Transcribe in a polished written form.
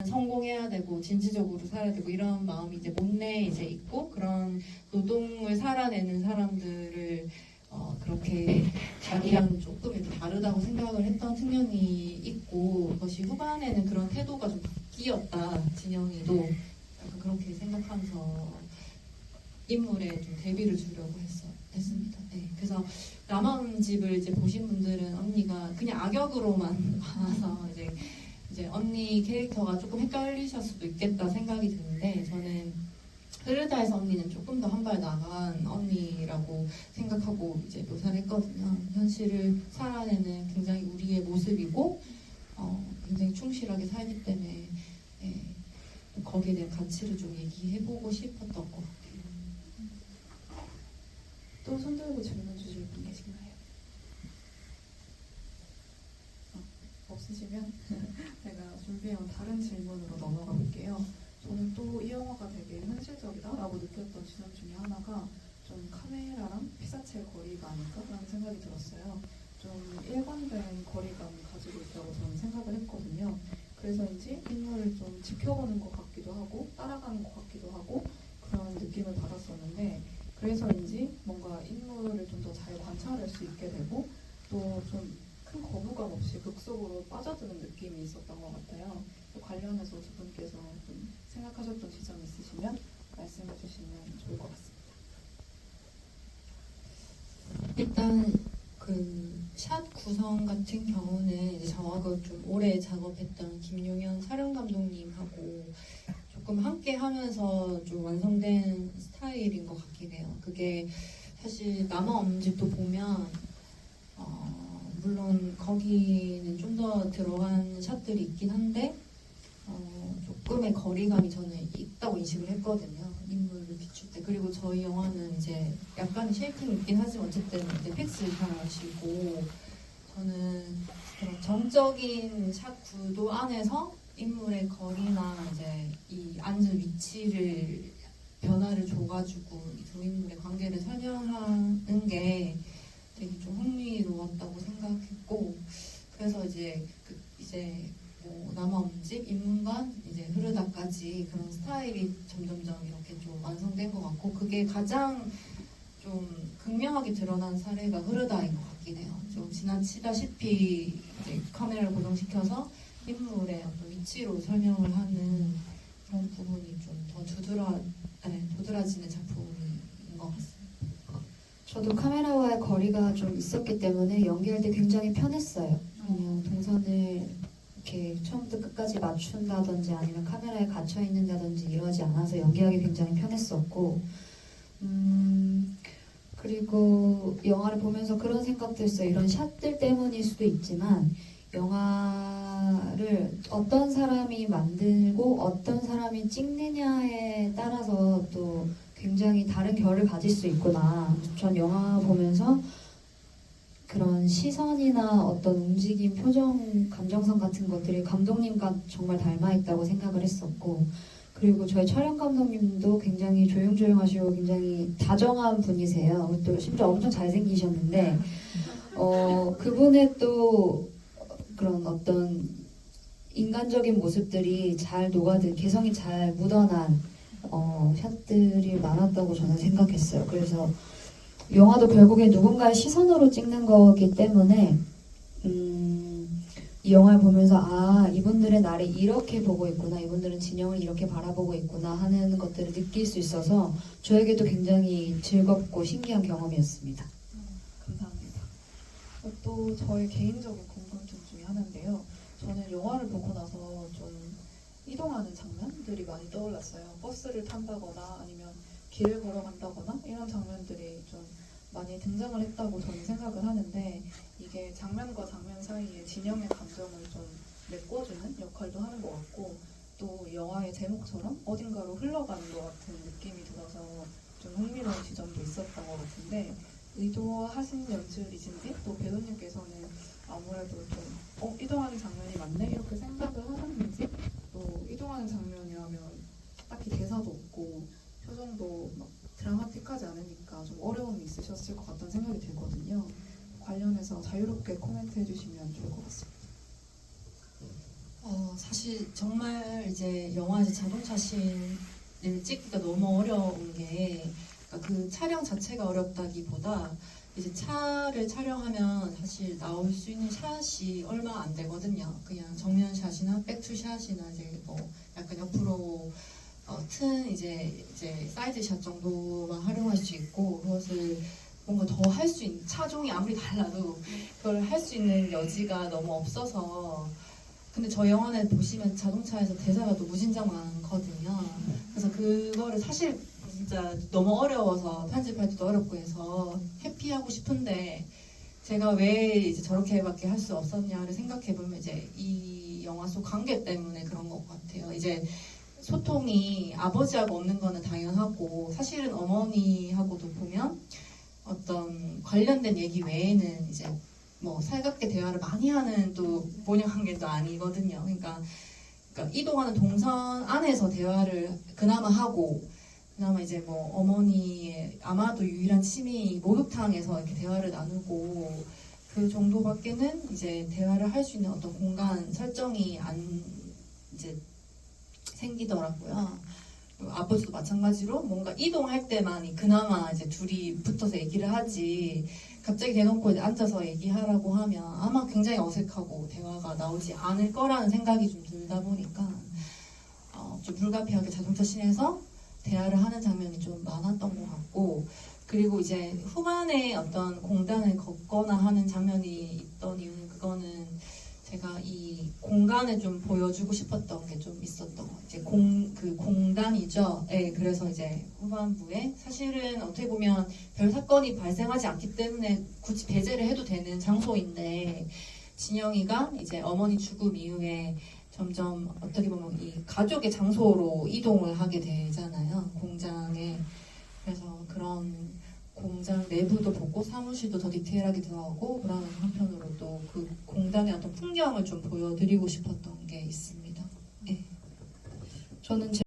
성공해야 되고 진취적으로 살아야 되고 이런 마음이 이제 못내 이제 있고 그런 노동을 살아내는 사람들을 그렇게 자기랑 조금 이렇게 다르다고 생각을 했던 측면이 있고 그것이 후반에는 그런 태도가 좀 바뀌었다. 진영이도 약간 그렇게 생각하면서 인물에 좀 대비를 주려고 했습니다. 네, 그래서 남원집을 이제 보신 분들은 언니가 그냥 악역으로만 봐서 이제 언니 캐릭터가 조금 헷갈리실 수도 있겠다 생각이 드는데 저는 흐르다에서 언니는 조금 더 한 발 나간 언니라고 생각하고 이제 묘사를 했거든요. 현실을 살아내는 굉장히 우리의 모습이고 굉장히 충실하게 살기 때문에 거기에 대한 가치를 좀 얘기해보고 싶었던 것 같아요. 또 손들고 질문 주실 분 계신가요? 없으시면 제가 준비해온 다른 질문으로 넘어가 볼게요. 저는 또 이 영화가 되게 현실적이다라고 느꼈던 지점 중에 하나가 좀 카메라랑 피사체의 거리가 아닐까라는 생각이 들었어요. 좀 일관된 거리감을 가지고 있다고 저는 생각을 했거든요. 그래서인지 인물을 좀 지켜보는 것 같기도 하고 따라가는 것 같기도 하고 그런 느낌을 받았었는데 그래서인지 뭔가 인물을 좀 더 잘 관찰할 수 있게 되고 또 좀 큰 거부감 없이 극 속으로 빠져드는 느낌이 있었던 것 같아요. 관련해서 두 분께서 좀 생각하셨던 지점 있으시면 말씀해 주시면 좋을 것 같습니다. 일단 그 샷 구성 같은 경우는 이제 저하고 좀 오래 작업했던 김용현 촬영 감독님하고 조금 함께 하면서 좀 완성된 스타일인 것 같긴 해요. 그게 사실 남아엄집도 보면 물론 거기는 좀 더 들어간 샷들이 있긴 한데 조금의 거리감이 저는 있다고 인식을 했거든요. 인물을 비출 때. 그리고 저희 영화는 이제 약간 쉐이킹이 있긴 하지만 어쨌든 이제 픽스를 하시고 저는 그런 정적인 샷 구도 안에서 인물의 거리나 이제 이 앉은 위치를 변화를 줘가지고 이 두 인물의 관계를 설명하는 게 되게 좀 흥미로웠다고 생각했고 그래서 이제 뭐 남아엄집, 인문관, 이제 흐르다까지 그런 스타일이 점점점 이렇게 좀 완성된 것 같고 그게 가장 좀 극명하게 드러난 사례가 흐르다인 것 같긴 해요. 좀 지나치다시피 이제 카메라를 고정시켜서 인물의 어떤 위치로 설명을 하는 그런 부분이 좀 더 도드라지는 작품인 것 같습니다. 저도 카메라와의 거리가 좀 있었기 때문에 연기할 때 굉장히 편했어요. 그냥 동선을 이렇게 처음부터 끝까지 맞춘다든지 아니면 카메라에 갇혀 있는다든지 이러지 않아서 연기하기 굉장히 편했었고 그리고 영화를 보면서 그런 생각도 했어요. 이런 샷들 때문일 수도 있지만 영화를 어떤 사람이 만들고 어떤 사람이 찍느냐에 따라서 또 굉장히 다른 결을 가질 수 있구나. 전 영화 보면서 그런 시선이나 어떤 움직임, 표정, 감정선 같은 것들이 감독님과 정말 닮아있다고 생각을 했었고 그리고 저희 촬영 감독님도 굉장히 조용조용하시고 굉장히 다정한 분이세요. 또 심지어 엄청 잘생기셨는데 그분의 또 그런 어떤 인간적인 모습들이 잘 녹아든 개성이 잘 묻어난 샷들이 많았다고 저는 생각했어요. 그래서 영화도 결국에 누군가의 시선으로 찍는 거기 때문에 이 영화를 보면서 이분들의 나를 이렇게 보고 있구나, 이분들은 진영을 이렇게 바라보고 있구나 하는 것들을 느낄 수 있어서 저에게도 굉장히 즐겁고 신기한 경험이었습니다. 감사합니다. 또 저의 개인적인 궁금증 중에 하나인데요. 저는 영화를 보고 나서 좀 이동하는 장면들이 많이 떠올랐어요. 버스를 탄다거나 아니면 길을 걸어간다거나 이런 장면들이 좀 많이 등장을 했다고 저는 생각을 하는데 이게 장면과 장면 사이에 진영의 감정을 좀 메꿔주는 역할도 하는 것 같고 또 영화의 제목처럼 어딘가로 흘러가는 것 같은 느낌이 들어서 좀 흥미로운 지점도 있었던 것 같은데 의도하신 연출이신지 또 배우님께서는 아무래도 좀 이동하는 장면이 맞네 이렇게 생각을 하셨는지 또 이동하는 장면이라면 딱히 대사도 없고 표정도 막 드라마틱하지 않으니까 좀 어려움이 있으셨을 것 같다는 생각이 들거든요. 관련해서 자유롭게 코멘트 해주시면 좋을 것 같습니다. 사실 정말 이제 영화에서 자동차 씬을 찍기가 너무 어려운 게 그러니까 그 촬영 자체가 어렵다기보다 이제 차를 촬영하면 사실 나올 수 있는 샷이 얼마 안 되거든요. 그냥 정면 샷이나 백투 샷이나 이제 뭐 약간 옆으로 튼 이제 사이드 샷 정도만 활용할 수 있고 그것을 뭔가 더 할 수 있는 차종이 아무리 달라도 그걸 할 수 있는 여지가 너무 없어서 근데 저 영화는 보시면 자동차에서 대사가 또 무진장 많거든요. 그래서 그거를 사실 진짜 너무 어려워서 편집할 때도 어렵고 해서 회피하고 싶은데 제가 왜 이제 저렇게밖에 할 수 없었냐를 생각해보면 이제 이 영화 속 관계 때문에 그런 것 같아요. 이제 소통이 아버지하고 없는 거는 당연하고 사실은 어머니하고도 보면 어떤 관련된 얘기 외에는 이제 뭐 살갑게 대화를 많이 하는 또 모녀 관계도 아니거든요. 그러니까 이동하는 동선 안에서 대화를 그나마 하고 그나마 이제 뭐 어머니의 아마도 유일한 취미 목욕탕에서 이렇게 대화를 나누고 그 정도밖에는 이제 대화를 할 수 있는 어떤 공간 설정이 안 이제 생기더라고요. 아버지도 마찬가지로 뭔가 이동할 때만 그나마 이제 둘이 붙어서 얘기를 하지 갑자기 대놓고 이제 앉아서 얘기하라고 하면 아마 굉장히 어색하고 대화가 나오지 않을 거라는 생각이 좀 들다 보니까 좀 불가피하게 자동차 씬에서 대화를 하는 장면이 좀 많았던 것 같고 그리고 이제 후반에 어떤 공단을 걷거나 하는 장면이 있던 이유는 그거는 제가 이 공간을 좀 보여주고 싶었던 게 좀 있었던 것 같아요. 그 공단이죠. 네, 그래서 이제 후반부에 사실은 어떻게 보면 별 사건이 발생하지 않기 때문에 굳이 배제를 해도 되는 장소인데 진영이가 이제 어머니 죽음 이후에 점점 어떻게 보면 이 가족의 장소로 이동을 하게 되잖아요. 공장에. 그래서 그런 공장 내부도 보고 사무실도 더 디테일하게 들어가고 그러는 한편으로 또 그 공단의 어떤 풍경을 좀 보여드리고 싶었던 게 있습니다. 네. 저는